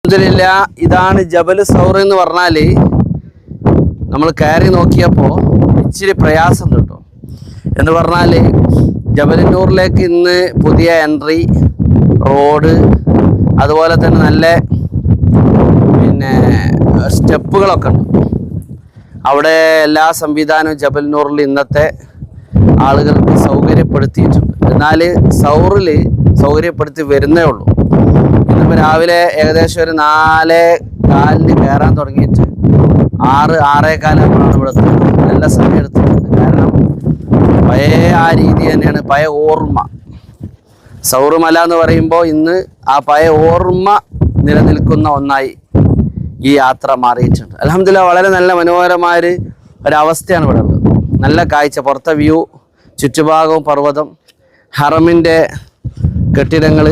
അൽഹംദുലില്ലാ, ഇതാണ് ജബൽ സൗർ എന്ന് പറഞ്ഞാല് നമ്മൾ കയറി നോക്കിയപ്പോൾ ഇച്ചിരി പ്രയാസം കിട്ടും. എന്ന് പറഞ്ഞാല് ജബലിന്നൂറിലേക്ക് ഇന്ന് പുതിയ എൻട്രി റോഡ്, അതുപോലെ തന്നെ നല്ല സ്റ്റെപ്പുകളൊക്കെ ഉണ്ട്. അവിടെ എല്ലാ സംവിധാനവും ജബലിന്നൂറിൽ ഇന്നത്തെ ആളുകൾക്ക് സൗകര്യപ്പെടുത്തിയിട്ടുണ്ട്. എന്നാൽ സൗറിൽ സൗകര്യപ്പെടുത്തി വരുന്നേ ഉള്ളൂ. ഇന്നിപ്പോൾ രാവിലെ ഏകദേശം ഒരു 4:15 കയറാൻ തുടങ്ങിയിട്ട് 6-6:15 ഇവിടെ നല്ല സമയം എടുത്തിട്ടുണ്ട്. കാരണം പഴയ ആ രീതി തന്നെയാണ്, പഴയ ഓർമ്മ. സൗറുമല എന്ന് പറയുമ്പോൾ ഇന്ന് ആ പഴയ ഓർമ്മ നിലനിൽക്കുന്ന ഒന്നായി ഈ യാത്ര മാറിയിട്ടുണ്ട്. അൽഹംദുലില്ലാ, വളരെ നല്ല മനോഹരമായൊരു ഒരവസ്ഥയാണ് ഇവിടെ ഉള്ളത്. നല്ല കാഴ്ച, പുറത്തെ വ്യൂ, ചുറ്റുഭാഗവും പർവ്വതം, ഹറമിൻ്റെ കെട്ടിടങ്ങൾ,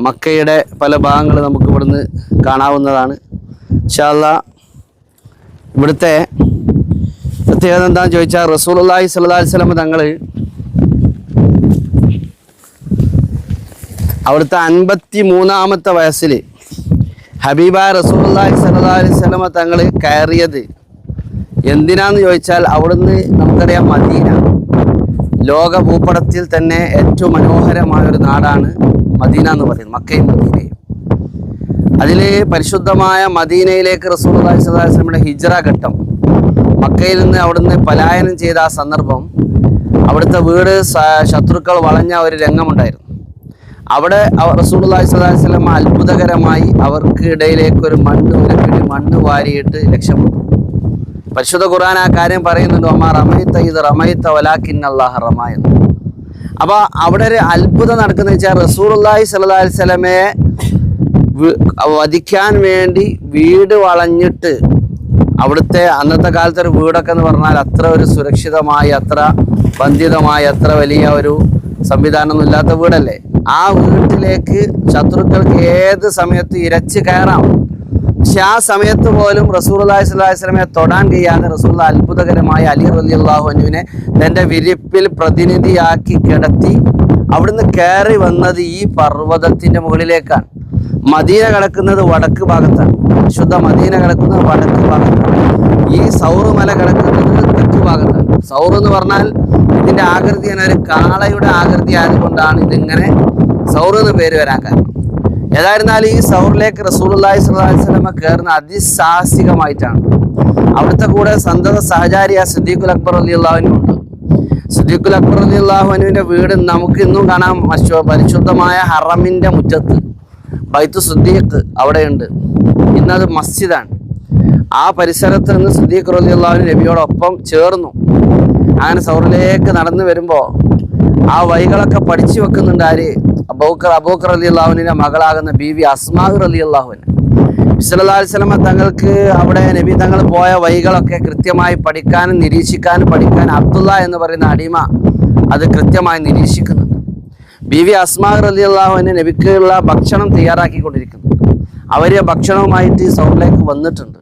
മക്കയുടെ പല ഭാഗങ്ങൾ നമുക്ക് ഇവിടുന്ന് കാണാവുന്നതാണ്. ഇൻഷാ അല്ലാഹ് ഇവിടുത്തെ പ്രത്യേകത എന്താണെന്ന് ചോദിച്ചാൽ, റസൂലുള്ളാഹി സ്വല്ലല്ലാഹി അലൈഹി വസല്ലം തങ്ങൾ അവിടുത്തെ 53-ാമത്തെ വയസ്സിൽ ഹബീബായ റസൂലുള്ളാഹി സ്വല്ലല്ലാഹി അലൈഹി വസല്ലം തങ്ങൾ കയറിയത് എന്തിനാന്ന് ചോദിച്ചാൽ, അവിടുന്ന് നമുക്കറിയാം മദീന ലോക ഭൂപടത്തിൽ തന്നെ ഏറ്റവും മനോഹരമായൊരു നാടാണ് മദീന എന്ന് പറയുന്നത്, മക്കയും മദീനയും. അതിൽ പരിശുദ്ധമായ മദീനയിലേക്ക് റസൂലുള്ളാഹി സ്വല്ലല്ലാഹി അലൈഹി വസല്ലമയുടെ ഹിജ്റ ഘട്ടം, മക്കയിൽ നിന്ന് അവിടുന്ന് പലായനം ചെയ്ത ആ സന്ദർഭം, അവിടുത്തെ വീട് ശത്രുക്കൾ വളഞ്ഞ ഒരു രംഗമുണ്ടായിരുന്നു. അവിടെ റസൂലുള്ളാഹി സ്വല്ലല്ലാഹി അലൈഹി വസല്ലം അത്ഭുതകരമായി അവർക്ക് ഇടയിലേക്ക് ഒരു മണ്ണ് വാരിയിട്ട് രക്ഷപ്പെട്ടു. പരിശുദ്ധ ഖുർആൻ ആ കാര്യം പറയുന്നുണ്ട്, ഒമാ റമൈത ഇത് റമൈത വലാകിന്നല്ലാഹ റമ എന്ന്. അപ്പോൾ അവിടെ ഒരു അത്ഭുതം നടക്കുന്ന വെച്ചാൽ, റസൂലുള്ളാഹി സ്വല്ലല്ലാഹി അലൈഹി വസല്ലമയെ വധിക്കാൻ വേണ്ടി വീട് വളഞ്ഞിട്ട്, അവിടുത്തെ അന്നത്തെ കാലത്തെ ഒരു വീടൊക്കെ എന്ന് പറഞ്ഞാൽ അത്ര ഒരു സുരക്ഷിതമായി, അത്ര ബന്ധിതമായി, അത്ര വലിയ ഒരു സംവിധാനമൊന്നും ഇല്ലാത്ത വീടല്ലേ. ആ വീട്ടിലേക്ക് ശത്രുക്കൾക്ക് ഏത് സമയത്ത് ഇരച്ച് കയറാം. പക്ഷെ ആ സമയത്ത് പോലും റസൂലുള്ളാഹി സ്വല്ലല്ലാഹി അലൈഹി വസല്ലമയെ തൊടാൻ കഴിയാതെ റസൂലുള്ളാഹി അത്ഭുതകരമായി അലി റളിയല്ലാഹു അൻഹുവിനെ തൻ്റെ വിരിപ്പിൽ പ്രതിനിധിയാക്കി കിടത്തി അവിടുന്ന് കയറി വന്നത് ഈ പർവ്വതത്തിൻ്റെ മുകളിലേക്കാണ്. മദീന കിടക്കുന്നത് വടക്ക് ഭാഗത്താണ്, ശുദ്ധ മദീന കിടക്കുന്നത് വടക്ക് ഭാഗത്താണ്. ഈ സൗർ മല കിടക്കുന്നത് തെക്ക് ഭാഗത്താണ്. സൗർ എന്ന് പറഞ്ഞാൽ ഇതിൻ്റെ ആകൃതി തന്നെ ഒരു കാളയുടെ ആകൃതി ആയതുകൊണ്ടാണ് ഇതിങ്ങനെ സൗർ എന്ന് പേര് വരാൻ കാരണം. ഏതായിരുന്നാലും ഈ സൗറിലേക്ക് റസൂലുള്ളാഹി സ്വല്ലല്ലാഹി അലൈഹി വസല്ലം കയറുന്ന അതിസാഹസികമായിട്ടാണ്. അവിടുത്തെ കൂടെ സന്തത സഹചാരിയ സിദ്ദീഖുൽ അക്ബർ റളിയല്ലാഹു അൻഹു ഉണ്ട്. സിദ്ദീഖുൽ അക്ബർ റളിയല്ലാഹു അൻഹുവിൻ്റെ വീട് നമുക്ക് ഇന്നും കാണാം, പരിശുദ്ധമായ ഹറമിൻ്റെ മുറ്റത്ത് ബൈത്തു സിദ്ദീഖ് അവിടെയുണ്ട്. ഇന്നത് മസ്ജിദാണ്. ആ പരിസരത്ത് നിന്ന് സിദ്ദീഖ് റളിയല്ലാഹു അൻഹു നബിയോടൊപ്പം ചേർന്നു. അങ്ങനെ സൗറിലേക്ക് നടന്നു വരുമ്പോൾ ആ വഴികളൊക്കെ പഠിച്ചു വെക്കുന്നുണ്ട് ആര്? അബൂബക്കർ റളിയല്ലാഹു അൻഹുവിന്റെ മകളാകുന്ന ബീവി അസ്മാ റളിയല്ലാഹു അൻഹ. സല്ലല്ലാഹു അലൈഹി വസല്ലം തങ്ങൾക്ക് അവിടെ നബി തങ്ങൾ പോയ വഴികളൊക്കെ കൃത്യമായി പഠിക്കാനും നിരീക്ഷിക്കാനും അബ്ദുള്ള എന്ന് പറയുന്ന അടിമ അത് കൃത്യമായി നിരീക്ഷിക്കുന്നുണ്ട്. ബീവി അസ്മാ റളിയല്ലാഹു അൻഹ നബിക്കുള്ള ഭക്ഷണം തയ്യാറാക്കിക്കൊണ്ടിരിക്കുന്നു. അവർ ഭക്ഷണവുമായിട്ട് സൗറിലേക്ക് വന്നിട്ടുണ്ട്.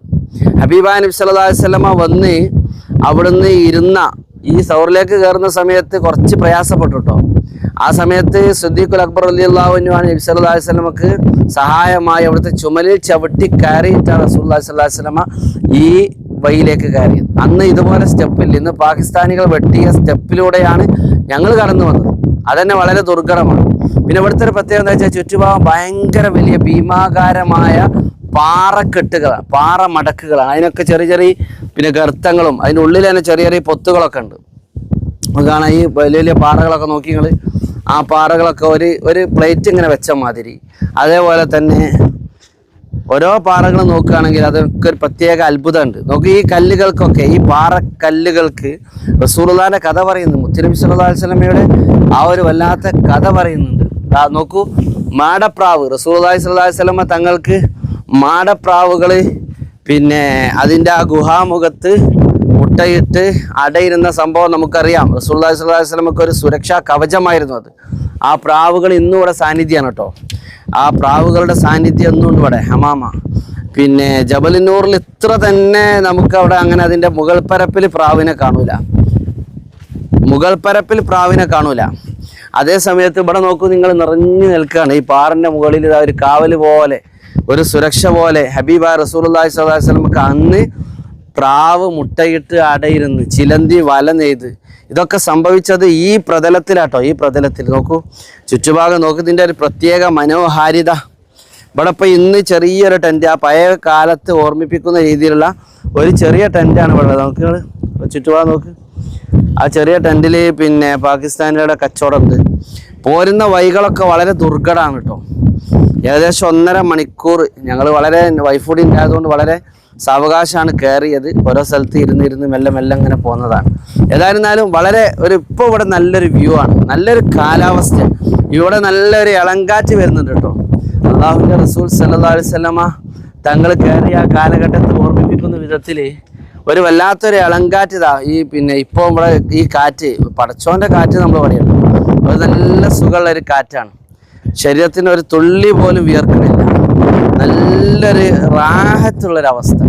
ഹബീബായ നബി സല്ലല്ലാഹു അലൈഹി വസല്ലം വന്ന് അവിടുന്ന് ഇരുന്ന ഈ സൗറിലേക്ക് കയറുന്ന സമയത്ത് കുറച്ച് പ്രയാസപ്പെട്ടു കേട്ടോ. ആ സമയത്ത് സിദ്ദീഖുൽ അക്ബർ റളിയല്ലാഹു അൻഹു ആണ് നബി സല്ലല്ലാഹു അലൈഹി വസല്ലമക്ക് സഹായമായി അവിടുത്തെ ചുമലിൽ ചവിട്ടി കയറിയിട്ടാണ് റസൂലുള്ളാഹി സ്വല്ലല്ലാഹു അലൈഹി വസല്ലമ ഈ വഴിയിലേക്ക് കയറിയത്. അന്ന് ഇതുപോലെ സ്റ്റെപ്പില്ല. ഇന്ന് പാകിസ്ഥാനികൾ വെട്ടിയ സ്റ്റെപ്പിലൂടെയാണ് ഞങ്ങൾ കടന്നു വന്നത്. അതന്നെ വളരെ ദുർഘടമാണ്. പിന്നെ ഇവിടുത്തെ ഒരു പ്രത്യേകത എന്താ വെച്ചാൽ, ചുറ്റുഭാഗം ഭയങ്കര വലിയ ഭീമാകാരമായ പാറക്കെട്ടുകളാണ്, പാറമടക്കുകളാണ്. അതിനൊക്കെ ചെറിയ ചെറിയ ഗർത്തങ്ങളും അതിൻ്റെ ഉള്ളിൽ തന്നെ ചെറിയ ചെറിയ പൊത്തുകളൊക്കെ ഉണ്ട്. കാണാം ഈ വലിയ വലിയ പാറകളൊക്കെ നോക്കി നിങ്ങൾ, ആ പാറകളൊക്കെ ഒരു പ്ലേറ്റ് ഇങ്ങനെ വെച്ച മാതിരി. അതേപോലെ തന്നെ ഓരോ പാറകൾ നോക്കുകയാണെങ്കിൽ അതൊക്കെ ഒരു പ്രത്യേക അത്ഭുതമുണ്ട്. നോക്കി ഈ കല്ലുകൾക്കൊക്കെ, ഈ പാറക്കല്ലുകൾക്ക് റസൂലുള്ളാഹിന്റെ കഥ പറയുന്നു. മുത്തുനബി സല്ലല്ലാഹു അലൈഹി വസല്ലമയുടെ ആ ഒരു വല്ലാത്ത കഥ പറയുന്നുണ്ട്. നോക്കൂ, മാടപ്രാവ്, റസൂലുള്ളാഹി സ്വല്ലല്ലാഹി അലൈഹി വസല്ലമ തങ്ങൾക്ക് മാടപ്രാവുകൾ അതിൻ്റെ ആ ഗുഹാമുഖത്ത് മുട്ടയിട്ട് അടയിരുന്ന സംഭവം നമുക്കറിയാം. റസൂലുള്ളാഹി സ്വല്ലല്ലാഹി അലൈഹി വസല്ലമക്ക് ഒരു സുരക്ഷാ കവചമായിരുന്നു അത്. ആ പ്രാവുകൾ ഇന്നും ഇവിടെ സാന്നിധ്യമാണ് കേട്ടോ. ആ പ്രാവുകളുടെ സാന്നിധ്യം ഒന്നുകൊണ്ട് ഇവിടെ ഹമാമ. ജബലിന്നൂറിൽ ഇത്ര തന്നെ നമുക്ക് അവിടെ അങ്ങനെ അതിൻ്റെ മുകൾ പരപ്പിൽ പ്രാവിനെ കാണൂല. അതേ സമയത്ത് ഇവിടെ നോക്കൂ, നിങ്ങൾ നിറഞ്ഞു നിൽക്കുകയാണ്. ഈ പാറിൻ്റെ മുകളിൽ ഒരു കാവൽ പോലെ ഒരു സുരക്ഷ പോലെ ഹബീബായ റസൂലുള്ളാഹി സ്വല്ലല്ലാഹി അലൈഹി വസല്ലമക്ക് അന്ന് പ്രാവ് മുട്ടയിട്ട് അടയിരുന്ന് ചിലന്തി വല നെയ്ത് ഇതൊക്കെ സംഭവിച്ചത് ഈ പ്രതലത്തിലാട്ടോ. ഈ പ്രതലത്തിൽ നോക്കൂ, ചുറ്റുഭാഗം നോക്കൂ, ഇതിൻ്റെ ഒരു പ്രത്യേക മനോഹാരിത. ഇവിടെ ഇപ്പം ഇന്ന് ചെറിയൊരു ടെൻറ്റ്, ആ പഴയ കാലത്ത് ഓർമ്മിപ്പിക്കുന്ന രീതിയിലുള്ള ഒരു ചെറിയ ടെൻറ്റാണ് ഇവിടെ. നമുക്ക് ചുറ്റുഭാഗം നോക്ക്, ആ ചെറിയ ടെൻറ്റിൽ പിന്നെ പാകിസ്ഥാനിയുടെ കച്ചവടമുണ്ട്. പോരുന്ന വഴികളൊക്കെ വളരെ ദുർഘടമാണ് കേട്ടോ. ഏകദേശം 1.5 മണിക്കൂർ ഞങ്ങൾ വളരെ വൈഫ് കൂടി ഉണ്ടായതുകൊണ്ട് വളരെ സാവകാശമാണ് കയറിയത്. ഓരോ സ്ഥലത്ത് ഇരുന്ന് മെല്ലെ മെല്ലെ അങ്ങനെ പോകുന്നതാണ്. ഏതായിരുന്നാലും വളരെ ഇപ്പോൾ ഇവിടെ നല്ലൊരു വ്യൂ ആണ്, നല്ലൊരു കാലാവസ്ഥ. ഇവിടെ നല്ലൊരു ഇളങ്കാറ്റ് വരുന്നുണ്ട് കേട്ടോ. അല്ലാഹുവിൻ്റെ റസൂൽ സല്ലല്ലാഹു അലൈഹി വസല്ലമ തങ്ങൾ കയറിയ ആ കാലഘട്ടത്തെ ഓർമ്മിപ്പിക്കുന്ന വിധത്തിൽ ഒരു വല്ലാത്തൊരു ഇളങ്കാറ്റ് ഇതാ. ഇപ്പോൾ ഇവിടെ ഈ കാറ്റ് പടച്ചോൻ്റെ കാറ്റ് നമ്മൾ പറയുന്നത് അത് നല്ല സുഖമുള്ള ഒരു കാറ്റാണ്. ശരീരത്തിന് ഒരു തുള്ളി പോലും വിയർക്കണില്ല, നല്ലൊരു റാഹത്തുള്ളൊരവസ്ഥ.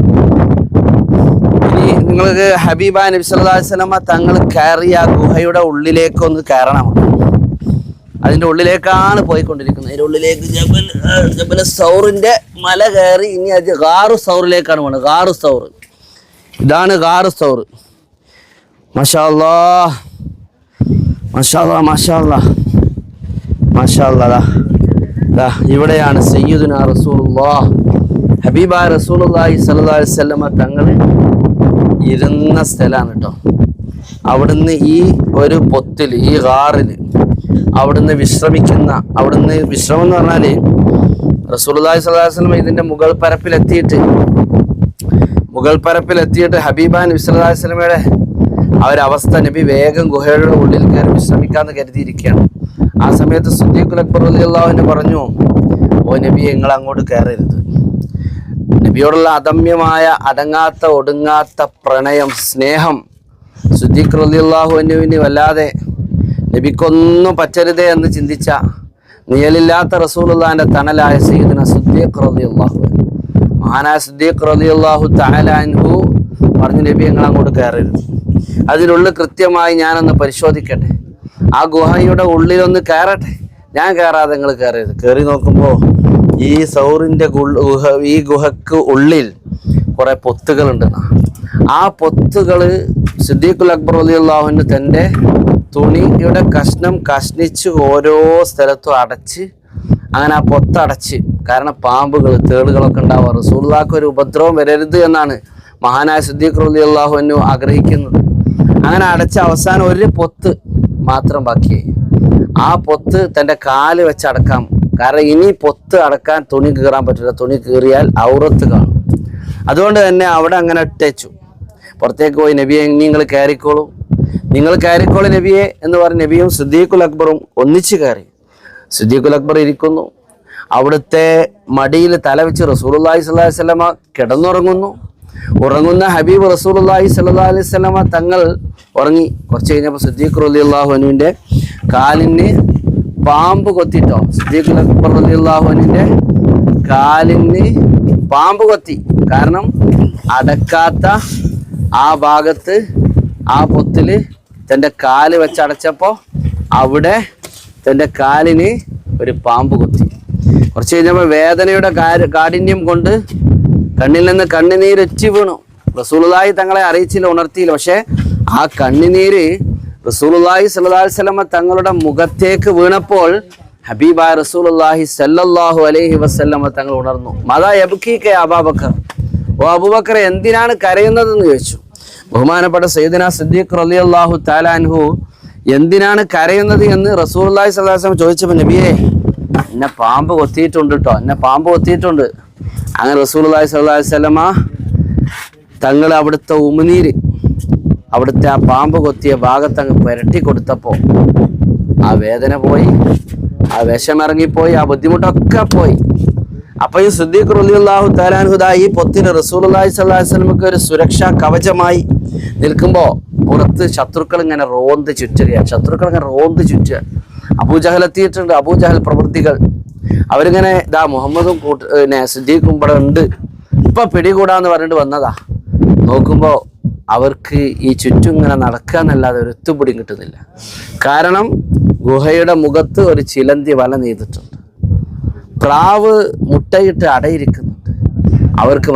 ഇനി നിങ്ങൾക്ക് ഹബീബായ നബി സല്ലല്ലാഹു അലൈഹി വസല്ലമ തങ്ങൾ കയറിയ ആ ഗുഹയുടെ ഉള്ളിലേക്കൊന്ന് കയറണം. അതിൻ്റെ ഉള്ളിലേക്കാണ് പോയിക്കൊണ്ടിരിക്കുന്നത്. അതിൻ്റെ ഉള്ളിലേക്ക് ജബൽ സൗറിൻ്റെ മല കയറി ഇനി അത് ഗാറു സൗറിലേക്കാണ് പോകുന്നത്. ഗാറു സൗർ, ഇതാണ് ഗാറു സൗർ. മാഷാ അല്ലാഹ്, മാഷാ അല്ലാഹ്, മാഷാ അല്ലാഹ്, മാഷാ അല്ലാഹ്. ഇവിടെയാണ് സയ്യിദുനാ റസൂലുള്ളാഹ് ഹബീബായ റസൂലുള്ളാഹി സ്വല്ലല്ലാഹു അലൈഹി വസല്ലമ തങ്ങൾ ഇരുന്ന സ്ഥലമാണ് കേട്ടോ. അവിടുന്ന് ഈ ഒരു പൊത്തിൽ, ഈ ഗാറിൽ അവിടുന്ന് വിശ്രമിക്കുന്ന, അവിടുന്ന് വിശ്രമം എന്ന് പറഞ്ഞാൽ റസൂലുള്ളാഹി സ്വല്ലല്ലാഹു അലൈഹി വസല്ലമ ഇതിൻ്റെ മുകൾ പരപ്പിലെത്തിയിട്ട് ഹബീബായ നബി സല്ലല്ലാഹു അലൈഹി വസല്ലമയുടെ ആ ഒരു അവസ്ഥ, നബി വേഗം ഗുഹയുടെ ഉള്ളിൽ കയറി വിശ്രമിക്കാമെന്ന് കരുതിയിരിക്കുകയാണ്. ആ സമയത്ത് സിദ്ദീഖുൽ അക്ബർ റളിയല്ലാഹു അൻഹു പറഞ്ഞു, ഓ നബി, നിങ്ങൾ അങ്ങോട്ട് കയറരുത്. നബിയോടുള്ള അദമ്യമായ അടങ്ങാത്ത ഒടുങ്ങാത്ത പ്രണയം, സ്നേഹം സിദ്ദീഖ് റളിയല്ലാഹു അൻഹുവിന് വല്ലാതെ, നബിക്കൊന്നും പറ്റരുതേ എന്ന് ചിന്തിച്ച നിഴലില്ലാത്ത റസൂലുള്ളാഹിന്റെ തണലായ സയ്യിദുന സിദ്ദീഖ് റളിയല്ലാഹു അൻഹു, മഹാനായ സിദ്ദീഖ് റളിയല്ലാഹു തആല അൻഹു പറഞ്ഞു, നബി നിങ്ങൾ അങ്ങോട്ട് കയറരുത്. അതിനുള്ളിൽ കൃത്യമായി ഞാനൊന്ന് പരിശോധിക്കട്ടെ, ആ ഗുഹയുടെ ഉള്ളിലൊന്ന് കയറട്ടെ, ഞാൻ കയറാതെ നിങ്ങൾ കയറരുത്. കയറി നോക്കുമ്പോൾ ഈ സൗറിൻ്റെ ഈ ഗുഹക്ക് ഉള്ളിൽ കുറേ പൊത്തുകളുണ്ടെന്നാ. ആ പൊത്തുകൾ സിദ്ദീഖുൽ അക്ബർ റളിയല്ലാഹു അൻഹു തൻ്റെ തുണിയുടെ കഷ്ണം കഷ്ണിച്ച് ഓരോ സ്ഥലത്തും അടച്ച്, അങ്ങനെ ആ പൊത്തടച്ച്. കാരണം പാമ്പുകൾ, തേളുകളൊക്കെ ഉണ്ടാവുക, റസൂലുള്ളാഹിക്ക് ഒരു ഉപദ്രവം വരരുത് എന്നാണ് മഹാനായ സിദ്ദീഖ് റളിയല്ലാഹു അൻഹു ആഗ്രഹിക്കുന്നത്. അങ്ങനെ അടച്ച അവസാനം ഒരു പൊത്ത് മാത്രം ബാക്കിയായി. ആ പൊത്ത് തൻ്റെ കാല് വെച്ച് അടക്കാം. കാരണം ഇനി പൊത്ത് അടക്കാൻ തുണി കീറാൻ പറ്റില്ല, തുണി കീറിയാൽ ഔറത്ത് കാണും. അതുകൊണ്ട് തന്നെ അവിടെ അങ്ങനെ ഇട്ടേച്ചു. പുറത്തേക്ക് പോയി, നബിയെ നിങ്ങൾ കയറിക്കോളൂ, നിങ്ങൾ കയറിക്കോളൂ നബിയെ എന്ന് പറഞ്ഞ് നബിയും സിദ്ദീഖുൽ അക്ബറും ഒന്നിച്ച് കയറി. സിദ്ദീഖുൽ അക്ബർ ഇരിക്കുന്നു, അവിടുത്തെ മടിയിൽ തല വെച്ച് റസൂലുള്ളാഹി സ്വല്ലല്ലാഹി അലൈഹി വസല്ലമ കിടന്നുറങ്ങുന്നു. ഉറങ്ങുന്ന ഹബീബ് റസൂലുള്ളാഹി സ്വല്ലല്ലാഹി അലൈഹി വസല്ലമ തങ്ങൾ ഉറങ്ങി. കുറച്ച് കഴിഞ്ഞപ്പോൾ സിദ്ദീഖ് റളിയല്ലാഹു അൻഹുവിൻ്റെ കാലിന് പാമ്പ് കൊത്തിട്ടോ. സിദ്ദീഖുൽ അക്ബർ റളിയല്ലാഹു അൻഹുവിൻ്റെ കാലിന് പാമ്പ് കൊത്തി. കാരണം അടക്കാത്ത ആ ഭാഗത്ത്, ആ പൊത്തിൽ തൻ്റെ കാല് വെച്ചടച്ചപ്പോൾ അവിടെ തൻ്റെ കാലിന് ഒരു പാമ്പ് കൊത്തി. കുറച്ച് കഴിഞ്ഞപ്പോൾ വേദനയുടെ കാഠിന്യം കൊണ്ട് കണ്ണിൽ നിന്ന് കണ്ണുനീരൊറ്റി വീണു. റസൂലുള്ളാഹി തങ്ങളെ അറിയിച്ചില്ല, ഉണർത്തിയില്ല. പക്ഷെ ആ കണ്ണുനീര് റസൂലുള്ളാഹി സ്വല്ലല്ലാഹി അലൈഹി വസല്ലമ തങ്ങളുടെ മുഖത്തേക്ക് വീണപ്പോൾ ഹബീബായ റസൂലുള്ളാഹി സ്വല്ലല്ലാഹു അലൈഹി വസല്ലമ തങ്ങൾ ഉണർന്നു. മദാ യബ്കീക അബൂബക്കർ, ഓ അബൂബക്കർ എന്തിനാണ് കരയുന്നതെന്ന് ചോദിച്ചു. ബഹുമാനപ്പെട്ട സയ്യിദുനാ സിദ്ദീഖ് റളിയല്ലാഹു തആല അൻഹു എന്തിനാണ് കരയുന്നത് എന്ന് റസൂലുള്ളാഹി സ്വല്ലല്ലാഹി അലൈഹി വസല്ലം ചോദിച്ചപ്പോൾ, നബിയെ എന്നെ പാമ്പ് കൊത്തിയിട്ടുണ്ട് കേട്ടോ, എന്നെ പാമ്പ് കൊത്തിയിട്ടുണ്ട്. അങ്ങനെ റസൂലുള്ളാഹി സ്വല്ലല്ലാഹി അലൈഹി വസല്ലമ തങ്ങൾ അവിടുത്തെ ഉമിനീര്, അവിടുത്തെ ആ പാമ്പ് കൊത്തിയ ഭാഗത്ത് അങ്ങ് പുരട്ടി കൊടുത്തപ്പോൾ ആ വേദന പോയി, ആ വിഷമിറങ്ങിപ്പോയി, ആ ബുദ്ധിമുട്ടൊക്കെ പോയി. അപ്പോൾ ഈ സിദ്ദീഖ് റളിയല്ലാഹു തആല അൻഹു ഈ പൊത്തിന് റസൂലുള്ളാഹി സ്വല്ലല്ലാഹി അലൈഹി വസല്ലമക്ക് ഒരു സുരക്ഷാ കവചമായി നിൽക്കുമ്പോൾ പുറത്ത് ശത്രുക്കൾ ഇങ്ങനെ റോന്ത് ചുറ്റുക. അബൂജഹൽ എത്തിയിട്ടുണ്ട്. അബൂജഹൽ പ്രവൃത്തികൾ അവരിങ്ങനെ മുഹമ്മദും സിദ്ദീഖും ഇവിടെ ഉണ്ട്, ഇപ്പം പിടികൂടാന്ന് പറഞ്ഞിട്ട് വന്നതാ. നോക്കുമ്പോൾ അവർക്ക് ഈ ചുറ്റും ഇങ്ങനെ നടക്കുക എന്നല്ലാതെ ഒരു എത്തുപിടിയും കിട്ടുന്നില്ല. കാരണം ഗുഹയുടെ മുഖത്ത് ഒരു ചിലന്തി വല നെയ്തിട്ടുണ്ട്. പ്രാവ് മുട്ടയിട്ട് അടയിരിക്കുന്നുണ്ട്. അവർക്ക്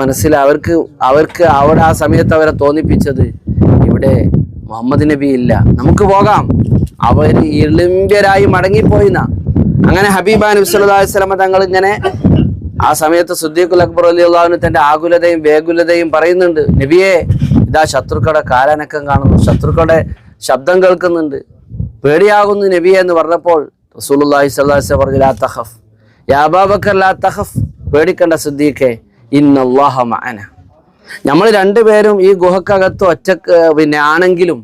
അവർക്ക് അവിടെ ആ സമയത്ത് അവരെ തോന്നിപ്പിച്ചത് ഇവിടെ മുഹമ്മദ് നബി ഇല്ല, നമുക്ക് പോകാം. അവർ ഇളിമ്പ്യരായി മടങ്ങിപ്പോയിന്ന. അങ്ങനെ ഹബീബാ നബി സല്ലല്ലാഹു അലൈഹി വസല്ലം തങ്ങൾ ഇങ്ങനെ ആ സമയത്ത് സിദ്ദീഖുൽ അക്ബർ റളിയല്ലാഹു അൻഹു തന്റെ ആകുലതയും വേഗുലതയും പറയുന്നുണ്ട്, നബിയെ ഇതാ ശത്രുക്കളുടെ കാലനക്കം കാണുന്നു, ശത്രുക്കളുടെ ശബ്ദം കേൾക്കുന്നുണ്ട്, പേടിയാകുന്നു നബിയെ എന്ന് പറഞ്ഞപ്പോൾ റസൂലുള്ളാഹി സ്വല്ലല്ലാഹു അലൈഹി വസല്ലം പറഞ്ഞു, ലാ തഖഫ് യാ അബൂബക്കർ ലാ തഖഫ്, പേടിക്കണ്ട സിദ്ദീഖേ, ഇന്നല്ലാഹ മഅന. നമ്മൾ രണ്ടുപേരും ഈ ഗുഹക്കകത്ത് ഒറ്റക്ക് ആണെങ്കിലും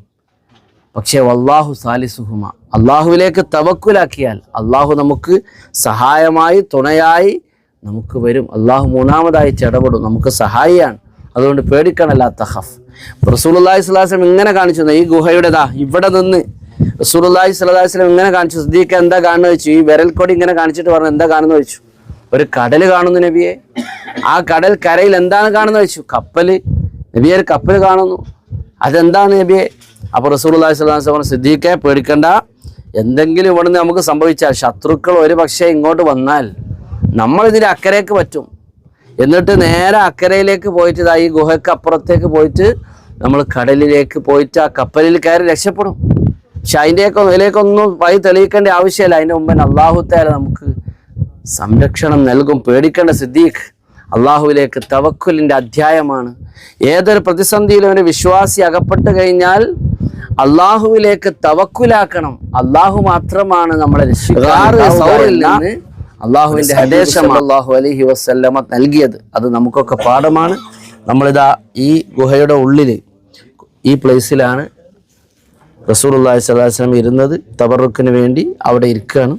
പക്ഷേ വല്ലാഹു സാലിസുഹുമ, അള്ളാഹുവിലേക്ക് തവക്കുലാക്കിയാൽ അള്ളാഹു നമുക്ക് സഹായമായി തുണയായി നമുക്ക് വരും. അള്ളാഹു മൂന്നാമതായി ഇടപെടും, നമുക്ക് സഹായിയാണ്. അതുകൊണ്ട് പേടിക്കണല്ല തഖഫ്. റസൂലുള്ളാഹി സ്വല്ലല്ലാഹു അലൈഹി വസല്ലം ഇങ്ങനെ കാണിച്ചു, ഈ ഗുഹയുടേതാ ഇവിടെ നിന്ന് റസൂലുള്ളാഹി സ്വല്ലല്ലാഹു അലൈഹി വസല്ലം ഇങ്ങനെ കാണിച്ചു. സിദ്ദീഖ് എന്താ കാണുന്നത് ചോദിച്ചു. ഈ വിരൽക്കൊടി ഇങ്ങനെ കാണിച്ചിട്ട് പറഞ്ഞു, എന്താ കാണുന്നത് ചോദിച്ചു. ഒരു കടൽ കാണുന്നു നബിയെ. ആ കടൽ കരയിൽ എന്താണ് കാണുന്നത് ചോദിച്ചു. കപ്പല് നബിയെ, ഒരു കപ്പൽ കാണുന്നു, അതെന്താണ് നബിയെ. അപ്പോൾ റസൂലുള്ളാഹി സ്വല്ലല്ലാഹു അലൈഹി വസല്ലം, സിദ്ദീഖേ പേടിക്കണ്ട, എന്തെങ്കിലും ഇവിടുന്ന് നമുക്ക് സംഭവിച്ചാൽ, ശത്രുക്കൾ ഒരു പക്ഷേ ഇങ്ങോട്ട് വന്നാൽ നമ്മൾ ഇതിന് അക്കരയ്ക്ക് പറ്റും, എന്നിട്ട് നേരെ അക്കരയിലേക്ക് പോയിട്ട് ഈ ഗുഹയ്ക്ക് അപ്പുറത്തേക്ക് പോയിട്ട് നമ്മൾ കടലിലേക്ക് പോയിട്ട് ആ കപ്പലിൽ കയറി രക്ഷപ്പെടും. പക്ഷെ അതിലേക്കൊന്നും വഴി തെളിയിക്കേണ്ട ആവശ്യമില്ല. അതിൻ്റെ മുമ്പ് അല്ലാഹു തആല നമുക്ക് സംരക്ഷണം നൽകും. പേടിക്കേണ്ട സിദ്ദീഖ്. അള്ളാഹുവിലേക്ക് തവക്കുലിൻ്റെ അധ്യായമാണ്. ഏതൊരു പ്രതിസന്ധിയിലും ഒരു വിശ്വാസി അകപ്പെട്ട് കഴിഞ്ഞാൽ അള്ളാഹുവിലേക്ക് തവക്കുലാക്കണം. അള്ളാഹു മാത്രമാണ് നമ്മളെ രക്ഷിക്കുക. അള്ളാഹുവിന്റെ ഹദീസ് സല്ലല്ലാഹു അലൈഹി വസല്ലമ നൽകിയത് അത് നമുക്കൊക്കെ പാഠമാണ്. നമ്മളിതാ ഈ ഗുഹയുടെ ഉള്ളിൽ ഈ പ്ലേസിലാണ് റസൂലുള്ളാഹി സ്വല്ലല്ലാഹു അലൈഹി വസല്ലം ഇരുന്നത്. തബറുക്കിന് വേണ്ടി അവിടെ ഇരിക്കുകയാണ്.